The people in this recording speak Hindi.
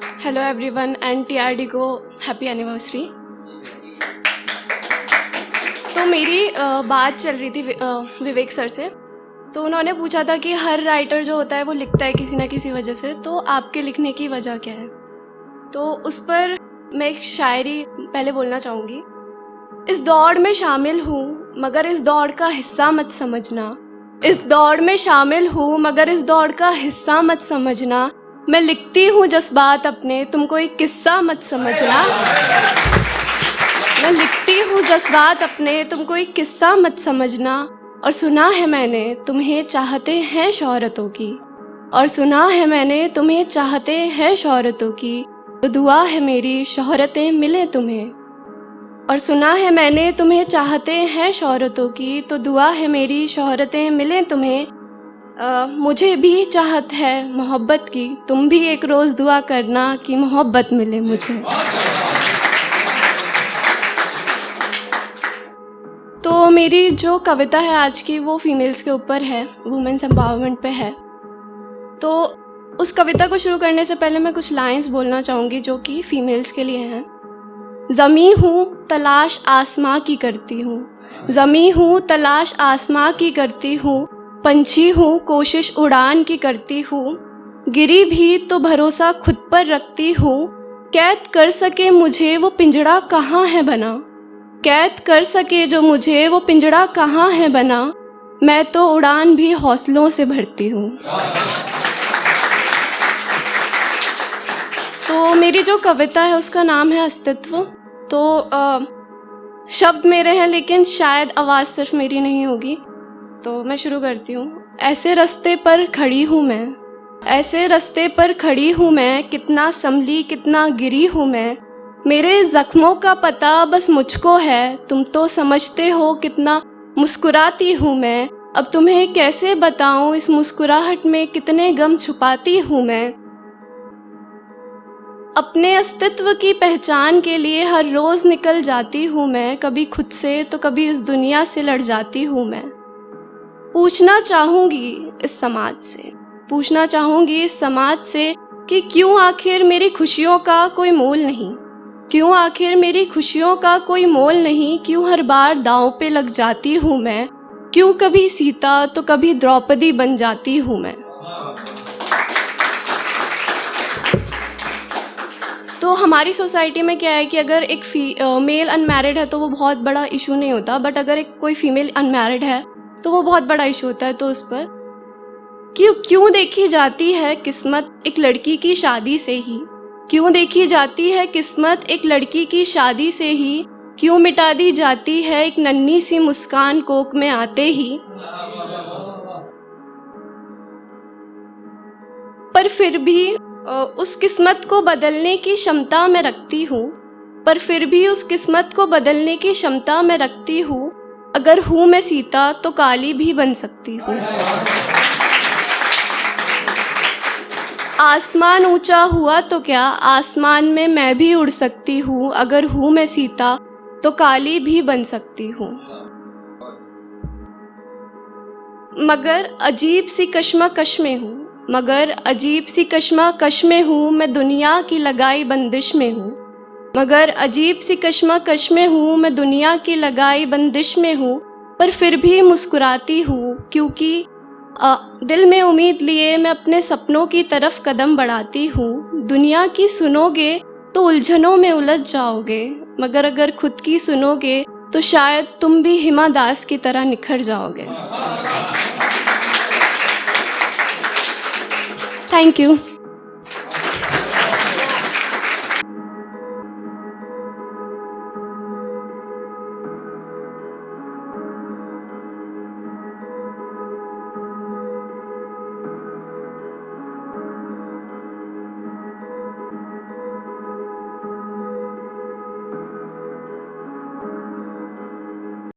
हेलो एवरीवन एंड टीआरडी को हैप्पी एनिवर्सरी। तो मेरी बात चल रही थी विवेक सर से। तो उन्होंने पूछा था कि हर राइटर जो होता है वो लिखता है किसी ना किसी वजह से, तो आपके लिखने की वजह क्या है? तो उस पर मैं एक शायरी पहले बोलना चाहूँगी। इस दौड़ में शामिल हूँ मगर इस दौड़ का हिस्सा मत समझना। इस दौड़ में शामिल हूँ मगर इस दौड़ का हिस्सा मत समझना। मैं लिखती हूँ जज्बात अपने, तुम कोई किस्सा मत समझना। मैं लिखती हूँ जज्बात अपने, तुम कोई किस्सा मत समझना। और सुना है मैंने तुम्हें चाहते हैं शोहरतों की, और सुना है मैंने तुम्हें चाहते हैं शोहरतों की। तो दुआ है मेरी शोहरतें मिले तुम्हें। और सुना है मैंने तुम्हें चाहते हैं शोहरतों की, तो दुआ है मेरी शोहरतें मिले तुम्हें। मुझे भी चाहत है मोहब्बत की, तुम भी एक रोज़ दुआ करना कि मोहब्बत मिले मुझे। तो मेरी जो कविता है आज की वो फीमेल्स के ऊपर है, वुमेन्स एम्पावरमेंट पे है। तो उस कविता को शुरू करने से पहले मैं कुछ लाइंस बोलना चाहूँगी जो कि फीमेल्स के लिए हैं। ज़मी हूँ तलाश आसमां की करती हूँ, ज़मी हूँ तलाश आसमां की करती हूँ। पंछी हूँ कोशिश उड़ान की करती हूँ, गिरी भी तो भरोसा खुद पर रखती हूँ। कैद कर सके मुझे वो पिंजड़ा कहाँ है बना, कैद कर सके जो मुझे वो पिंजड़ा कहाँ है बना। मैं तो उड़ान भी हौसलों से भरती हूँ। तो मेरी जो कविता है उसका नाम है अस्तित्व। तो शब्द मेरे हैं लेकिन शायद आवाज़ सिर्फ मेरी नहीं होगी, तो मैं शुरू करती हूँ। ऐसे रास्ते पर खड़ी हूँ मैं, ऐसे रास्ते पर खड़ी हूँ मैं, कितना संभली कितना गिरी हूँ मैं। मेरे ज़ख्मों का पता बस मुझको है, तुम तो समझते हो कितना मुस्कुराती हूँ मैं। अब तुम्हें कैसे बताऊँ इस मुस्कुराहट में कितने गम छुपाती हूँ मैं। अपने अस्तित्व की पहचान के लिए हर रोज़ निकल जाती हूँ मैं, कभी खुद से तो कभी इस दुनिया से लड़ जाती हूँ मैं। पूछना चाहूँगी इस समाज से, पूछना चाहूँगी इस समाज से कि क्यों आखिर मेरी खुशियों का कोई मोल नहीं, क्यों आखिर मेरी खुशियों का कोई मोल नहीं। क्यों हर बार दांव पे लग जाती हूँ मैं, क्यों कभी सीता तो कभी द्रौपदी बन जाती हूँ मैं। तो हमारी सोसाइटी में क्या है कि अगर एक मेल अनमैरिड है तो वो बहुत बड़ा इशू नहीं होता, बट अगर एक कोई फीमेल अनमैरिड है तो वो बहुत बड़ा इशू होता है। तो उस पर क्यों देखी जाती है किस्मत एक लड़की की शादी से ही, क्यों देखी जाती है किस्मत एक लड़की की शादी से ही। क्यों मिटा दी जाती है एक नन्ही सी मुस्कान कोख में आते ही। पर फिर भी उस किस्मत को बदलने की क्षमता मैं रखती हूँ, पर फिर भी उस किस्मत को बदलने की क्षमता मैं रखती हूँ। अगर हूँ मैं सीता तो काली भी बन सकती हूँ। आसमान ऊंचा हुआ तो क्या, आसमान में मैं भी उड़ सकती हूँ। अगर हूँ मैं सीता तो काली भी बन सकती हूँ। मगर अजीब सी कश्मकश में हूँ, मगर अजीब सी कश्मकश में हूँ, मैं दुनिया की लगाई बंदिश में हूँ। मगर अजीब सी कश्मकश में हूँ, मैं दुनिया की लगाई बंदिश में हूँ। पर फिर भी मुस्कुराती हूँ क्योंकि दिल में उम्मीद लिए मैं अपने सपनों की तरफ कदम बढ़ाती हूँ। दुनिया की सुनोगे तो उलझनों में उलझ जाओगे, मगर अगर खुद की सुनोगे तो शायद तुम भी हिमा दास की तरह निखर जाओगे। Thank you.